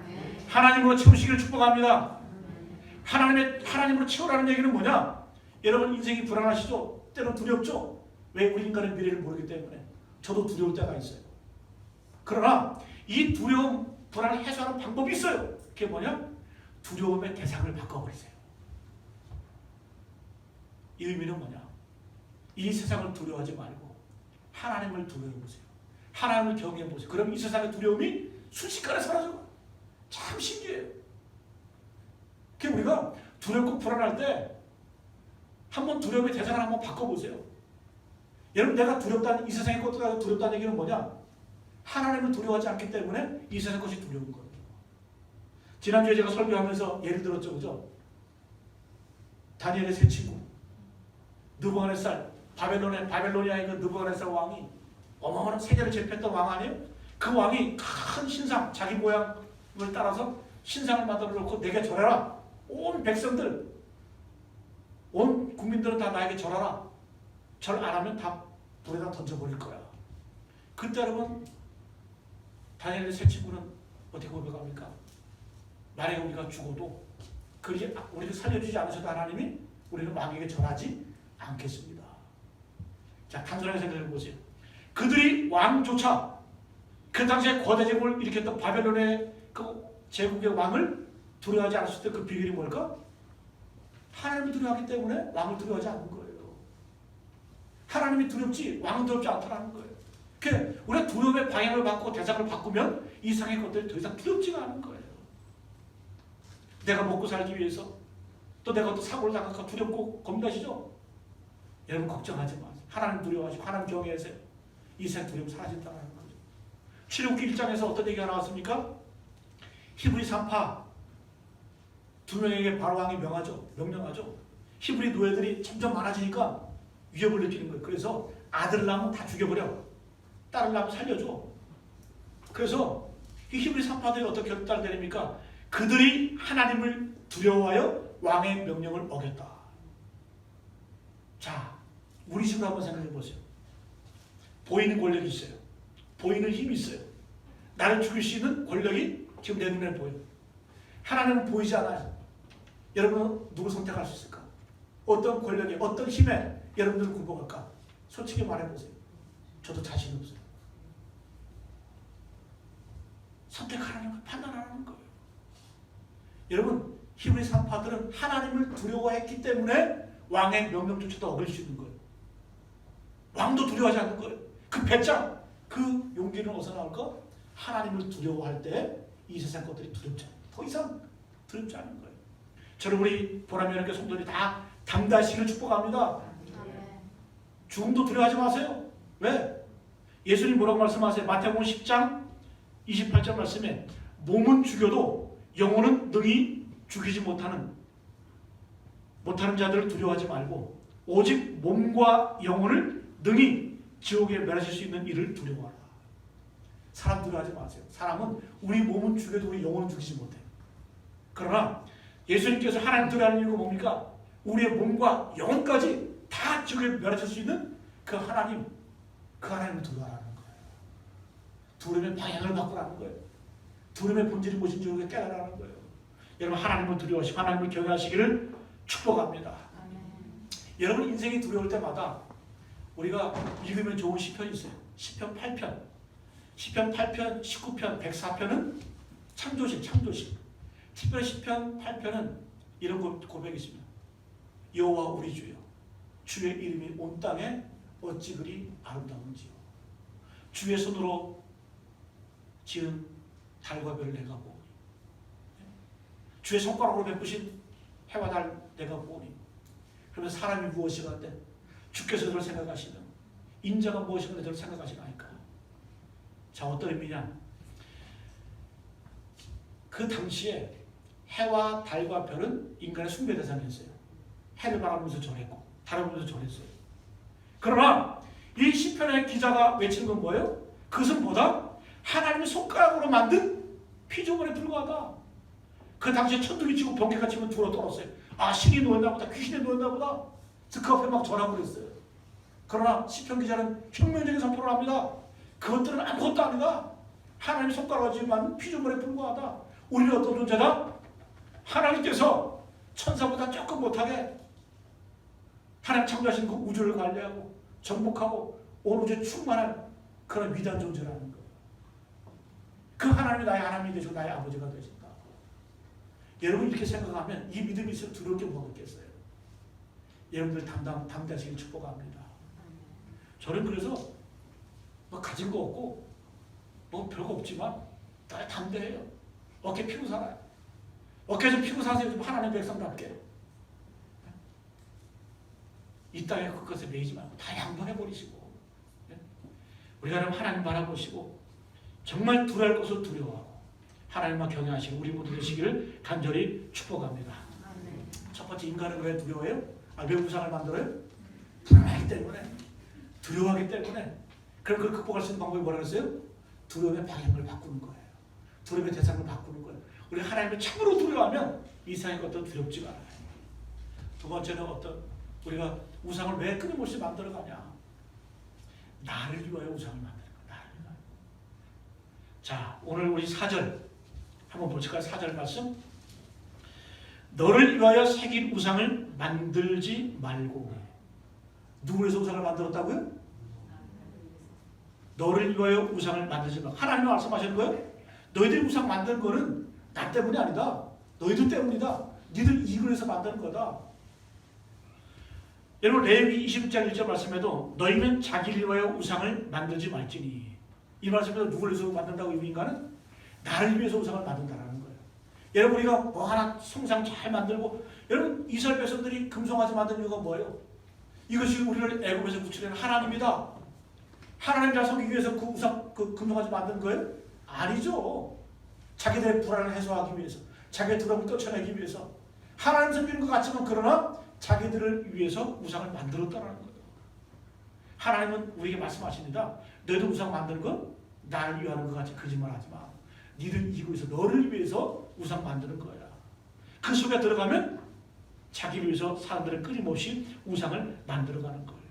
하나님으로 채우시기를 축복합니다. 하나님으로 채우라는 얘기는 뭐냐? 여러분 인생이 불안하시죠? 때론 두렵죠? 왜? 우리 인간의 미래를 모르기 때문에. 저도 두려울 때가 있어요. 그러나 이 두려움, 불안을 해소하는 방법이 있어요. 그게 뭐냐? 두려움의 대상을 바꿔버리세요. 이 의미는 뭐냐? 이 세상을 두려워하지 말고 하나님을 두려워해보세요. 하나님을 경외해보세요. 그럼 이 세상의 두려움이 순식간에 사라져요. 참 신기해요. 그러니까 우리가 두렵고 불안할 때 한번 두려움의 대상을 한번 바꿔보세요. 여러분 내가 두렵다는 이 세상의 것들과 두렵다는 얘기는 뭐냐? 하나님을 두려워하지 않기 때문에 이 세상 것이 두려운 거예요. 지난주에 제가 설교하면서 예를 들었죠. 그죠? 다니엘의 세 친구 느부갓네살 바벨로니아의 그 느부갓네살 왕이 어마어마한 세계를 제패했던 왕 아니에요? 그 왕이 큰 신상 자기 모양을 따라서 신상을 만들어 놓고 내게 절해라. 온 백성들 온 국민들은 다 나에게 절하라. 절 안 하면 다 불에다 던져버릴 거야. 그때 여러분 다니엘의 세 친구는 어떻게 고백합니까? 만약에 우리가 죽어도 우리를 살려주지 않으셔도 하나님이 우리는 왕에게 절하지 않겠습니다. 자, 단순하게 생각해 보세요. 그들이 왕조차 그 당시에 거대 제국을 일으켰던 바벨론의 그 제국의 왕을 두려워하지 않았을 때 그 비결이 뭘까? 하나님을 두려워하기 때문에 왕을 두려워하지 않는 거예요. 하나님이 두렵지 왕은 두렵지 않다는 거예요. 그러니까 우리가 두려움의 방향을 바꾸고 대상을 바꾸면 이 세상의 것들이 더 이상 두렵지가 않은 거예요. 내가 먹고 살기 위해서 또 내가 또 사고를 당할까 두렵고 겁나시죠? 여러분 걱정하지 마세요. 하나님 두려워하시고 하나님 경외하세요. 이 세상 두려움 사라진다는 거죠. 출애굽기 1장에서 어떤 얘기가 나왔습니까? 히브리 산파 두 명에게 바로 왕이 명령하죠. 히브리 노예들이 점점 많아지니까 위협을 느끼는 거예요. 그래서 아들을 낳으면 다 죽여버려. 딸을 낳으면 살려줘. 그래서 이 히브리 산파들이 어떻게 결단을 내립니까? 그들이 하나님을 두려워하여 왕의 명령을 어겼다. 자, 우리 식으로 한번 생각해 보세요. 보이는 권력이 있어요. 보이는 힘이 있어요. 나를 죽일 수 있는 권력이 지금 내 눈에 보여요. 하나님은 보이지 않아요. 여러분은 누구 선택할 수 있을까? 어떤 권력에, 어떤 힘에 여러분들은 굴복할까? 솔직히 말해보세요. 저도 자신 없어요. 선택하라는 걸 판단하는 거예요. 여러분, 히브리 산파들은 하나님을 두려워했기 때문에 왕의 명령조차도 어길 수 있는 거예요. 왕도 두려워하지 않는 거예요. 그 배짱, 그 용기는 어디서 나올까? 하나님을 두려워할 때 이 세상 것들이 두렵지 않아요. 더 이상 두렵지 않은 거예요. 저는 우리 보람이 이렇게 성도들이 다 담대하시기를 축복합니다. 죽음도 두려워하지 마세요. 왜? 예수님 뭐라고 말씀하세요? 마태복음 10장 28절 말씀에 몸은 죽여도 영혼은 능히 죽이지 못하는 자들을 두려워하지 말고 오직 몸과 영혼을 능히 지옥에 멸하실 수 있는 이를 두려워하라. 사람 두려워하지 마세요. 사람은 우리 몸은 죽여도 우리 영혼은 죽이지 못해. 그러나 예수님께서 하나님 두려워하는 이유가 뭡니까? 우리의 몸과 영혼까지 다 죽여 멸하실 수 있는 그 하나님, 그 하나님을 두려워하는 거예요. 두려움의 방향을 바꾸라는 거예요. 두려움의 본질이 무엇인지 우리가 깨달으라는 거예요. 여러분 하나님을 두려워하시고 하나님을 경외하시기를 축복합니다. 아멘. 여러분 인생이 두려울 때마다 우리가 읽으면 좋은 시편이 있어요. 시편 8편, 시편 8편, 19편, 104편은 창조신. 특별히 시편 8편은 이런 고백이 있습니다. 여호와 우리 주여, 주의 이름이 온 땅에 어찌 그리 아름다운지요. 주의 손으로 지은 달과 별을 내가 보니, 주의 손가락으로 베푸신 해와 달 내가 보니. 그러면 사람이 무엇이간데 주께서 저를 생각하시면 인자가 무엇이간데 저를 생각하시나이까. 자, 어떤 의미냐? 그 당시에 해와 달과 별은 인간의 숭배 대상이었어요. 해를 바라보면서 절했고 달을 보면서 절했어요. 그러나 이 시편의 기자가 외치는 건 뭐예요? 그것은 뭐다? 하나님의 손가락으로 만든 피조물에 불과하다. 그 당시에 천둥이 치고 번개가 치면 둘러 떨었어요. 아, 신이 놓였나 보다, 귀신이 놓였나 보다. 그 앞에 막 전하고 그랬어요. 그러나 시편 기자는 혁명적인 선포를 합니다. 그것들은 아무것도 아니다. 하나님의 손가락으로 만든 피조물에 불과하다. 우리는 어떤 존재다? 하나님께서 천사보다 조금 못하게 하나님 창조하신 그 우주를 관리하고 정복하고 온 우주에 충만한 그런 위대한 존재라는 거예요. 그 하나님이 나의 하나님이 되시고 나의 아버지가 되신다. 여러분 이렇게 생각하면 이 믿음이 있으면 두려울 게 뭐가 있겠어요? 여러분들 담대하시길 축복합니다. 저는 그래서 뭐 가진 거 없고 뭐 별거 없지만 나 담대해요. 어깨 피고 살아요. 어깨 좀 피고 사세요. 좀 하나님 백성답게. 이 땅에 그것에 매이지 말고 다 양보해버리시고, 우리가 하나님 바라보시고 정말 두려울 것을 두려워하고 하나님만 경외하시고 우리 모두 되시기를 간절히 축복합니다. 첫 번째, 인간은 왜 두려워해요? 왜 우상을 만들어요? 불안하기 때문에, 두려워하기 때문에. 그럼 그걸 극복할 수 있는 방법이 뭐라고 했어요? 두려움의 방향을 바꾸는 거예요. 두려움의 대상을 바꾸는 거예요. 우리 하나님을 참으로 두려워하면 이 세상의 것도 두렵지가 않아요. 두 번째는 우리가 우상을 왜 끊임없이 만들어가냐? 나를 위하여 우상을 만드는 거야. 나를 위하여. 자, 오늘 우리 4절 한번 보실까요? 4절 말씀. 너를 위하여 새긴 우상을 만들지 말고. 누구를 위해서 우상을 만들었다고요? 너를 위하여 우상을 만들지 말고. 하나님이 말씀하시는 거예요? 너희들이 우상 만든 거는 나 때문이 아니다. 너희들 때문이다. 니들 이익을 위해서 만드는 거다. 여러분 레위기 20장 1절 말씀에도 너희는 자기를 위하여 우상을 만들지 말지니, 이 말씀에서 누구를 위해서 만든다고 이 인간은? 나를 위해서 우상을 만든다라는 거예요. 여러분 우리가 뭐 하나 성상 잘 만들고, 여러분 이스라엘 백성들이 금송아지 만든 이유가 뭐예요? 이것이 우리를 애굽에서 구출한 하나님이다. 하나님 잘 섬기기 위해서 그 우상, 그 금송아지 만든 거예요? 아니죠. 자기들의 불안을 해소하기 위해서, 자기의 두려움을 떨쳐내기 위해서 하나님 섬기는 것 같지만, 그러나 자기들을 위해서 우상을 만들었다는 거예요. 하나님은 우리에게 말씀하십니다. 너희들 우상 만드는 건 나를 위하는 것 같이 거짓말하지 마. 니들 이기고 있어. 너를 위해서 우상 만드는 거야. 그 속에 들어가면 자기를 위해서 사람들은 끊임없이 우상을 만들어가는 거예요.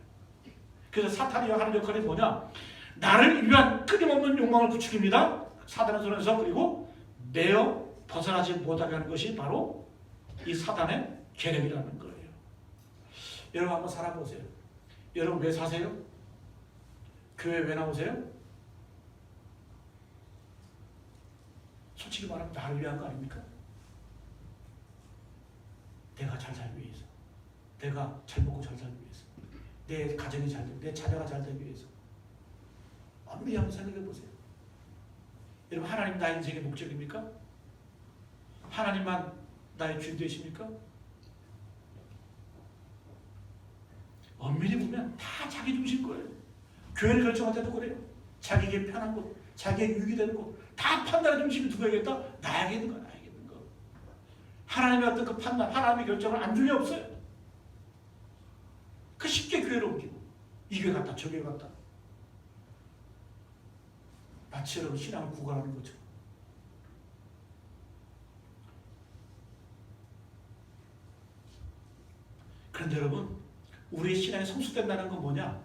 그래서 사탄이 하는 역할이 뭐냐? 나를 위한 끊임없는 욕망을 부추깁니다. 사단의 손에서. 그리고 매어 벗어나지 못하게 하는 것이 바로 이 사단의 계략이라는 거예요. 여러분 한번 살아보세요. 여러분 왜 사세요? 교회 왜 나오세요? 솔직히 말하면 나를 위한 거 아닙니까? 내가 잘 살기 위해서, 내가 잘 먹고 잘 살기 위해서, 내 가정이 잘 되고 내 자녀가 잘 되기 위해서. 엄밀히 한번 생각해 보세요. 여러분 하나님 나의 인생의 목적입니까? 하나님만 나의 주인 되십니까? 엄밀히 보면 다 자기 중심 거예요. 교회를 결정할 때도 그래요. 자기에게 편한 곳, 자기에게 유익이 되는 곳, 다 판단의 중심이 누구에게 있다? 나에게 있는 거야. 나에게 있는 거. 하나님의 어떤 그 판단, 하나님의 결정을 안 줄 리 없어요. 그 쉽게 교회를 옮기고 이 교회 갔다 저 교회 갔다. 마치 여러분 신앙을 구걸하는 거죠. 그런데 여러분, 우리의 신앙이 성숙된다는 건 뭐냐?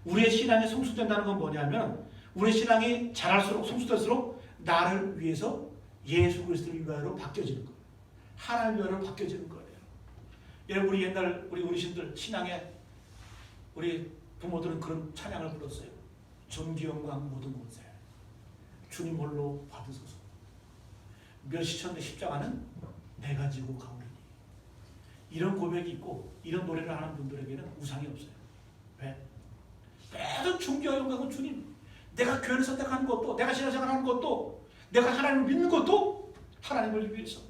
우리의 신앙이 성숙된다는 건 뭐냐면, 우리의 신앙이 자랄수록 성숙될수록 나를 위해서 예수 그리스도를 위하여로 바뀌어지는 거예요. 하나님 위하여로 바뀌어지는 거예요. 여러분, 우리 옛날 우리 어르신들 신앙에 우리 부모들은 그런 찬양을 불렀어요. 존귀 영광 모든 곳에 주님 홀로 받으소서. 멸시천대 십자가는 내가 지고 가오리니. 이런 고백이 있고 이런 노래를 하는 분들에게는 우상이 없어요. 왜? 매도 존귀와 영광은 주님. 내가 교회를 선택하는 것도, 내가 신앙생활 하는 것도, 내가 하나님을 믿는 것도 하나님을 위해서.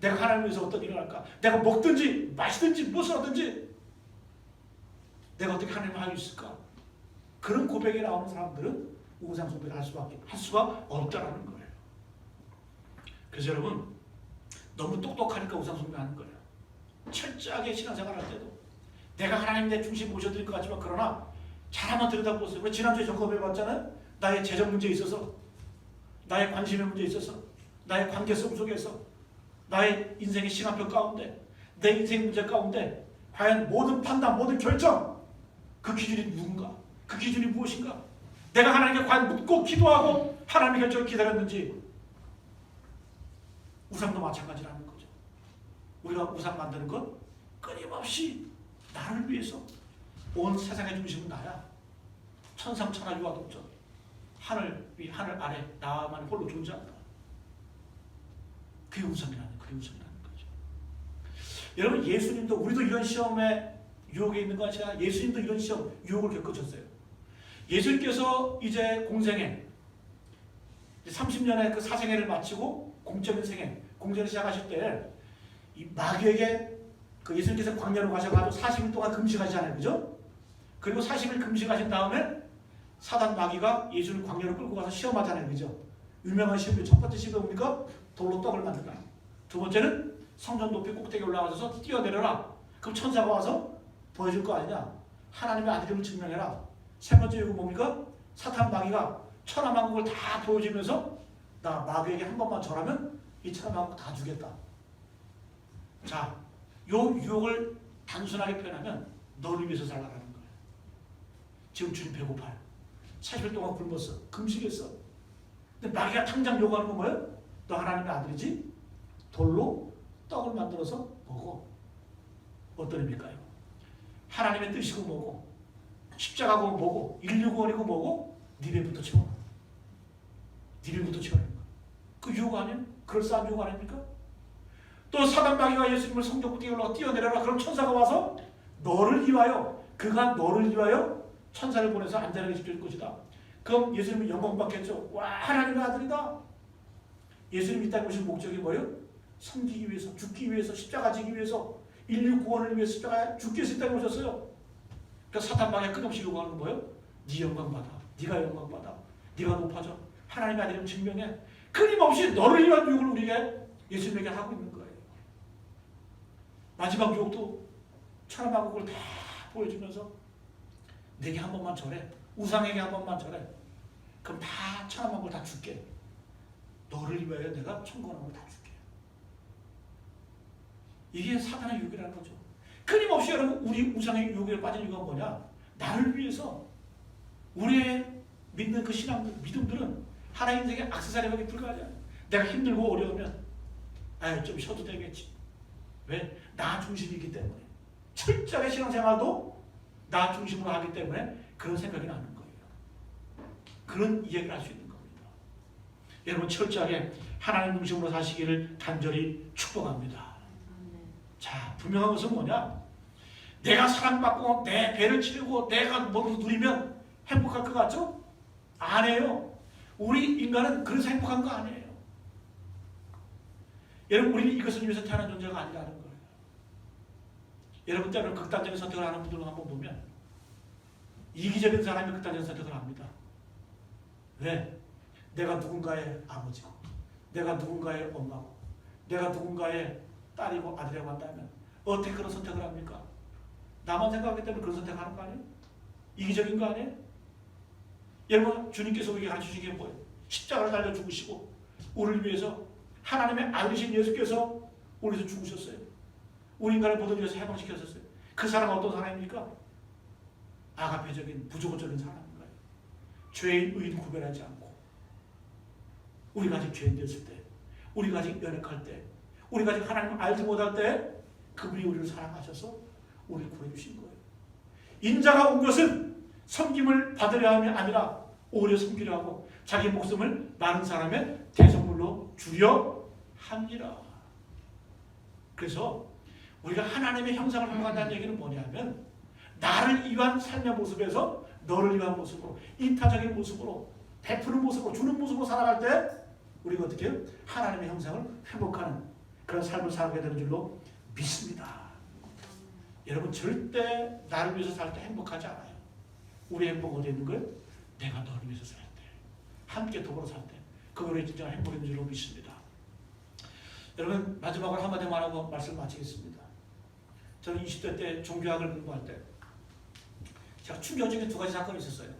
내가 하나님을 위해서 어떤 일을 할까? 내가 먹든지 마시든지 무엇을 하든지 내가 어떻게 하나님을 할 수 있을까? 그런 고백이 나오는 사람들은 우상 숭배를 할 수가 없다라는 거예요. 그래서 여러분, 너무 똑똑하니까 우상 숭배하는 거예요. 철저하게 신앙생활 할 때도 내가 하나님 내 중심 모셔드릴 것 같지만, 그러나 잘 한번 들여다보세요. 우리 지난주에 점검해봤잖아요. 나의 재정 문제에 있어서, 나의 관심의 문제에 있어서, 나의 관계성 속에서, 나의 인생의 시간표 가운데, 내 인생 문제 가운데 과연 모든 판단, 모든 결정, 그 기준이 누군가? 그 기준이 무엇인가? 내가 하나님께 과연 묻고 기도하고 하나님의 결정을 기다렸는지. 우상도 마찬가지라는 거죠. 우리가 우상 만드는 건 끊임없이 나를 위해서. 온 세상의 중심은 나야. 천상천하 유아동전. 하늘 위 하늘 아래 나만 홀로 존재한다. 그게 우상이라는 거죠. 여러분, 예수님도, 우리도 이런 시험에 유혹에 있는 것이 아니라 예수님도 이런 시험, 유혹을 겪으셨어요. 예수님께서 이제 공생애 30년의 그 사생애를 마치고 공적인 생애, 공전을 시작하실 때 이 마귀에게 그 예수님께서 광야로 가셔가지고 40일 동안 금식하시잖아요, 그죠? 그리고 40일 금식하신 다음에 사단 마귀가 예수를 광야로 끌고 가서 시험하잖아요, 그죠? 유명한 시험이, 첫 번째 시험이 뭡니까? 돌로 떡을 만든다. 두 번째는 성전 높이 꼭대기에 올라가서 뛰어내려라. 그럼 천사가 와서 보여줄 거 아니냐? 하나님의 아들임을 증명해라. 세 번째 요구 뭡니까? 사탄 마귀가 천하만국을 다 보여주면서 나 마귀에게 한 번만 절하면 이 천하만국 다 주겠다. 자, 요 유혹을 단순하게 표현하면 너를 위해서 살아가는 거예요. 지금 주님 배고파요. 40일 동안 굶었어. 금식했어. 근데 마귀가 당장 요구하는 건 뭐예요? 너 하나님의 아들이지? 돌로 떡을 만들어서 먹어. 어떤 의미일까요? 하나님의 뜻이고 뭐고, 십자가고 뭐고, 인류구원이고 뭐고, 네 배부터 채워. 네 배부터 채워야 거야. 그 유혹 아니에요? 그럴싸한 유혹 아닙니까? 또 사단 마귀가 예수님을 성전 꼭대기에 올라가 뛰어내려라. 그럼 천사가 와서 너를 위하여, 그가 너를 위하여 천사를 보내서 안전하게 지켜줄 것이다. 그럼 예수님은 영광 받겠죠. 와, 하나님의 아들이다. 예수님이 이 땅에 오신 목적이 뭐예요? 섬기기 위해서, 죽기 위해서, 십자가 지기 위해서, 인류 구원을 위해서 십자가에 죽기 위해서 이 땅에 오셨어요. 그러니까 사탄 마귀가 끝없이 요구하는 건 뭐예요? 네 영광 받아. 네가 영광 받아. 네가 높아져. 하나님의 아들임을 증명해. 끊임없이 너를 위한 유혹을 우리에게, 예수님에게 하고 있는 거예요. 마지막 유혹도 천하만국을 다 보여주면서 내게 한 번만 절해. 우상에게 한 번만 절해. 그럼 다 천하만국을 다 줄게. 너를 위하여 내가 천국을 다 줄게. 이게 사탄의 유혹이라는 거죠. 끊임없이 여러분, 우리 우상의 유혹에 빠진 이유가 뭐냐? 나를 위해서. 우리의 믿는 그 신앙, 믿음들은 하나의 인생의 액세서리밖에 불과하잖아. 내가 힘들고 어려우면 아유, 좀 쉬어도 되겠지. 왜? 나 중심이기 때문에. 철저하게 신앙생활도 나 중심으로 하기 때문에 그런 생각이 나는 거예요. 그런 이야기를 할 수 있는 겁니다. 여러분, 철저하게 하나님 중심으로 사시기를 간절히 축복합니다. 자, 분명한 것은 뭐냐? 내가 사랑받고 내 배를 채우고 내가 뭐를 누리면 행복할 것 같죠? 아니에요. 우리 인간은 그래서 행복한 거 아니에요. 여러분, 우리는 이것을 위해서 태어난 존재가 아니라는 거예요. 여러분, 때로는 극단적인 선택을 하는 분들을 한번 보면 이기적인 사람이 극단적인 선택을 합니다. 왜? 내가 누군가의 아버지고, 내가 누군가의 엄마고, 내가 누군가의 딸이고 아들이라고 한다면 어떻게 그런 선택을 합니까? 나만 생각하기 때문에 그런 선택을 하는 거 아니에요? 이기적인 거 아니에요? 여러분 주님께서 우리에게 가르쳐주신 게 뭐예요? 십자가를 달려 죽으시고 우리를 위해서 하나님의 아들이신 예수께서 우리에서 죽으셨어요. 우리 인간을 모든 죄에서 해방시켰었어요. 그 사람은 어떤 사람입니까? 아가페적인 부조건적인 사람인 거예요. 죄인 의인 구별하지 않고 우리가 아직 죄인 되었을 때, 우리가 아직 연약할 때, 우리가 아직 하나님을 알지 못할 때 그분이 우리를 사랑하셔서 우리를 구해주신 거예요. 인자가 온 것은 섬김을 받으려 함이 아니라 오히려 섬기려 하고 자기 목숨을 많은 사람의 대성물로 주려 합니다. 그래서 우리가 하나님의 형상을 닮아간다는 얘기는 뭐냐면 나를 위한 삶의 모습에서 너를 위한 모습으로, 이타적인 모습으로, 베푸는 모습으로, 주는 모습으로 살아갈 때 우리가 어떻게 해요? 하나님의 형상을 회복하는 그런 삶을 살게 되는 줄로 믿습니다. 여러분 절대 나를 위해서 살 때 행복하지 않아요. 우리 행복은 어디 있는 거예요? 내가 너를 위해서 살 때, 함께 더불어 살 때, 그거를 진짜 행복인 줄로 믿습니다. 여러분 마지막으로 한마디만 하고 말씀을 마치겠습니다. 저는 20대 때 종교학을 공부할 때 제가 충격적인 두 가지 사건이 있었어요.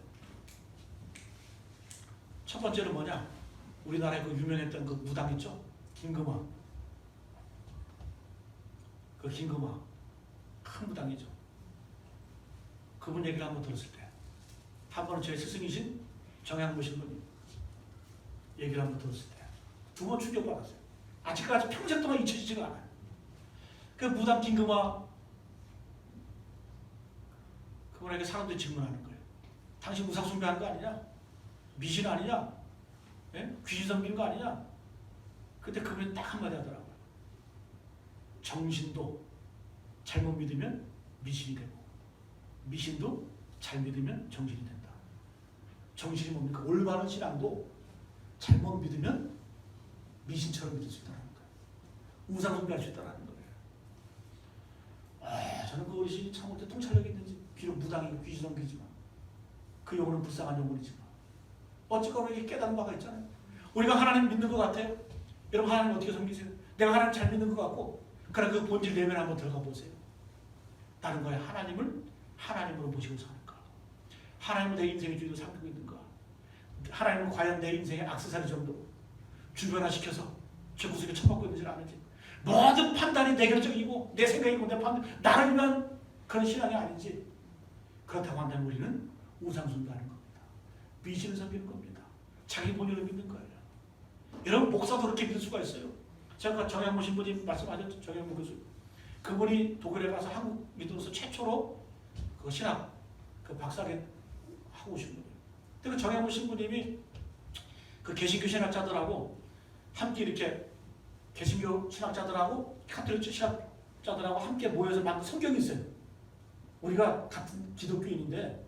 첫 번째는 뭐냐? 우리나라에 그 유명했던 그 무당 있죠? 김금화. 그 김금화. 큰 무당이죠. 그분 얘기를 한번 들었을 때 한 번은 제 스승이신 정양무 신부님 얘기를 한번 들었을 때 두 번 충격받았어요. 아직까지 평생 동안 잊혀지지가 않아요. 그 무당 김금화 그분에게 사람들이 질문하는 거예요. 당신 우상 숭배하는 거 아니냐? 미신 아니냐? 예? 귀신 섬기는 거 아니냐? 그때 그분이 딱 한마디 하더라고요. 정신도 잘못 믿으면 미신이 되고 미신도 잘 믿으면 정신이 된다. 정신이 뭡니까? 올바른 신앙도 잘못 믿으면 미신처럼 믿을 수 있다는 거예요. 우상 숭배할 수 있다는 거예요. 저는 그 어르신이 참 어떻게 통찰력이 있는지, 비록 무당이고 귀신 섬기지만 그 영혼은 불쌍한 영혼이지만 어찌가 우리에게 깨닫는 바가 있잖아요. 우리가 하나님 믿는 것 같아요. 여러분 하나님 어떻게 섬기세요? 내가 하나님 잘 믿는 것 같고 그러나 그 본질 내면 한번 들어가 보세요. 다른 거에 하나님을 하나님으로 모시고 사는가? 하나님을 내 인생의 주인으로 삼고 있는가? 하나님은 과연 내 인생의 액세서리 정도 주변화시켜서 제 구석에 처박고 있는지 아는지 모든 판단이 내 결정이고 내 생각이고 내 판단 나를 위한 그런 신앙이 아닌지 그렇다고 한다면 우리는 우상숭배하는 겁니다. 미신을 섬기는 겁니다. 자기 본연을 믿는 거예요. 여러분 목사도 그렇게 믿을 수가 있어요. 제가 정양무 신부님 말씀하셨죠. 정양무 교수 그분이 독일에 가서 한국 믿음으로서 최초로 그 신학 그 박사학위 하고 오신 분이에요. 근데 그 정양무 신부님이 그 개신교 신학자들하고 함께 이렇게 개신교 신학자들하고 카톨릭 신학자들하고 함께 모여서 만든 성경이 있어요. 우리가 같은 기독교인인데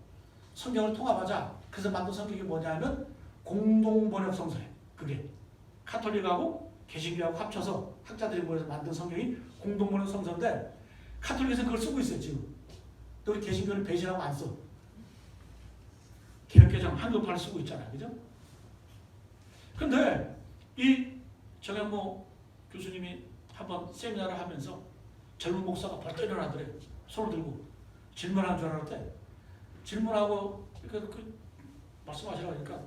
성경을 통합하자. 그래서 만든 성경이 뭐냐면 공동번역 성서예요. 그게 카톨릭하고 개신교하고 합쳐서 학자들이 모여서 만든 성경이 공동번역 성서인데 카톨릭에서 그걸 쓰고 있어요 지금. 또 우리 개신교는 배신하고 안 써. 개혁개정 한글판을 쓰고 있잖아요, 그죠? 근데 이 정양무 교수님이 한번 세미나를 하면서 젊은 목사가 벌떡 일어나더래요. 손을 들고 질문하는 줄 알았대. 질문하고 그 말씀하시라니까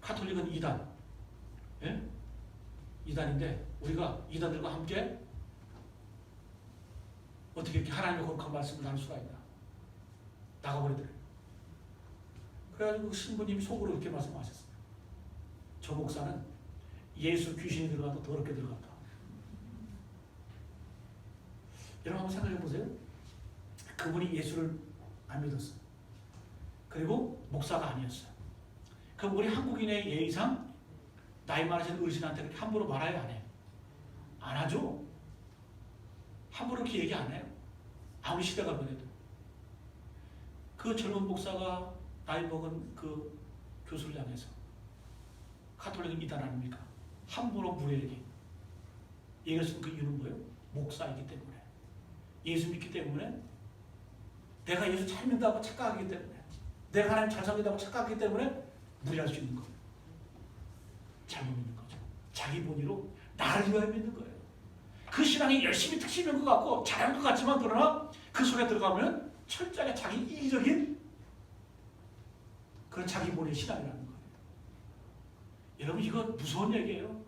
카톨릭은 이단, 예? 이단인데 우리가 이단들과 함께 어떻게 이렇게 하나님의 거룩한 말씀을 나눌 수가 있나? 나가버리더래요. 그래가지고 신부님이 속으로 이렇게 말씀하셨어요. 저 목사는 예수 귀신이 들어가도 더럽게 들어갔다. 여러분 한번 생각해 보세요. 그분이 예수를 안 믿었어요. 그리고 목사가 아니었어요. 그럼 우리 한국인의 예의상 나이 많으신 어르신한테 그렇게 함부로 말해요, 안 해요? 안 하죠. 함부로 그렇게 얘기 안 해요. 아무리 시대가 변해도. 그 젊은 목사가 나이 먹은 그 교수를 향해서 카톨릭은 이단 아닙니까? 함부로 무례하게 얘기했으면 그 이유는 뭐예요? 목사이기 때문에, 예수 믿기 때문에, 내가 예수 잘 믿는다고 착각하기 때문에, 내가 하나님 잘 섬긴다고 착각하기 때문에 무리할 수 있는 거예요. 잘못 믿는 거죠. 자기 본의로 나를 위하여 믿는 거예요. 그 신앙이 열심히 특심인 것 같고 잘한 것 같지만 그러나 그 속에 들어가면 철저하게 자기 이기적인 그런 자기 본의 신앙이라는 거예요. 여러분 이거 무서운 얘기예요.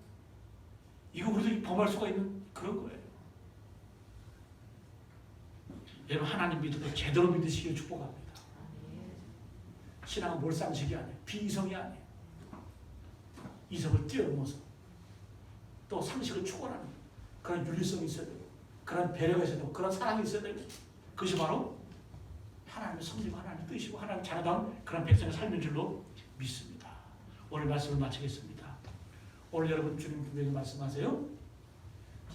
이거 우리도 범할 수가 있는 그런 거예요. 여러분 하나님 믿음을 제대로 믿으시길 축복합니다. 신앙은 몰상식이 아니에요. 비이성이 아니에요. 이성을 뛰어넘어서 또 상식을 초월하는 그런 윤리성이 있어야 되고 그런 배려가 있어야 되고 그런 사랑이 있어야 되고 그것이 바로 하나님의 성품, 하나님의 뜻이고 하나님 자라다운 그런 백성의 삶인 줄로 믿습니다. 오늘 말씀을 마치겠습니다. 오늘 여러분 주님 분명히 말씀하세요.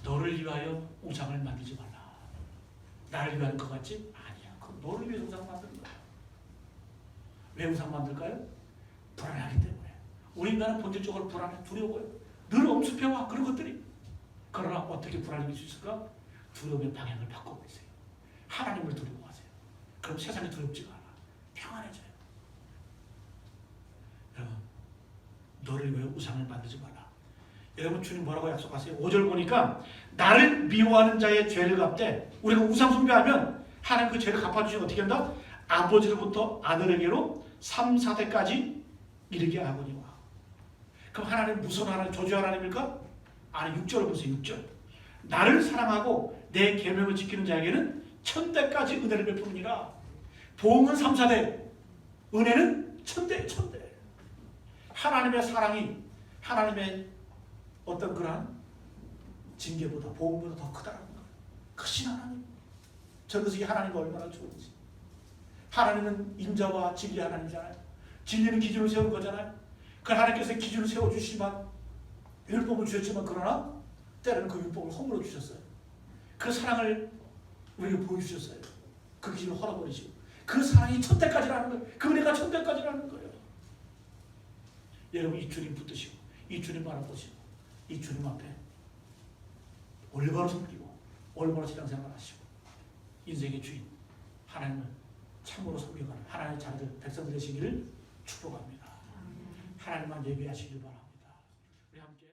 너를 위하여 우상을 만들지 말라. 나를 위한 것 같지? 아니야. 그럼 너를 위해서 우상 만드는 거야. 왜 우상 만들까요? 불안하기 때문에. 우리 인간은 본질적으로 불안해, 두려워요. 늘 엄습해와 그런 것들이. 그러나 어떻게 불안을 이길 수 있을까? 두려움의 방향을 바꿔보세요. 하나님을 두려워하세요. 그럼 세상이 두렵지가 않아. 평안해져요. 여러분, 너를 위해 우상을 만들지 마라. 여러분 주님 뭐라고 약속하세요? 5절 보니까 나를 미워하는 자의 죄를 갚되 우리가 우상 숭배하면 하나님 그 죄를 갚아주시면 어떻게 한다? 아버지로부터 아들에게로 3, 4대까지 이르게 하거니와. 그럼 하나님 무슨 하나님? 저주 하나님입니까? 아니 6절을 보세요. 6절. 나를 사랑하고 내 계명을 지키는 자에게는 1000대까지 은혜를 베푸느니라. 보응은 3, 4대, 은혜는 1000대, 1000대. 하나님의 사랑이 하나님의 어떤 그러한 징계보다 보응보다 더 크다는 거예요. 크신 하나님. 저것이 하나님과 얼마나 좋은지. 하나님은 인자와 진리 하나님이잖아요. 진리는 기준을 세운 거잖아요. 그 하나님께서 기준을 세워주시지만 율법을 주셨지만 그러나 때로는 그 율법을 허물어 주셨어요. 그 사랑을 우리에게 보여주셨어요. 그 기준을 헐어버리시고 그 사랑이 1000대까지라는 거예요. 그 은혜가 1000대까지라는 거예요. 여러분 이 주님 붙드시고 이 주님 바라보시고 이 주님 앞에 올바로 섬기고 올바로 신앙생활 하시고 인생의 주인 하나님을 참으로 섬겨가는 하나님의 자녀들 백성들 되시기를 축복합니다. 하나님만 예배하시길 바랍니다.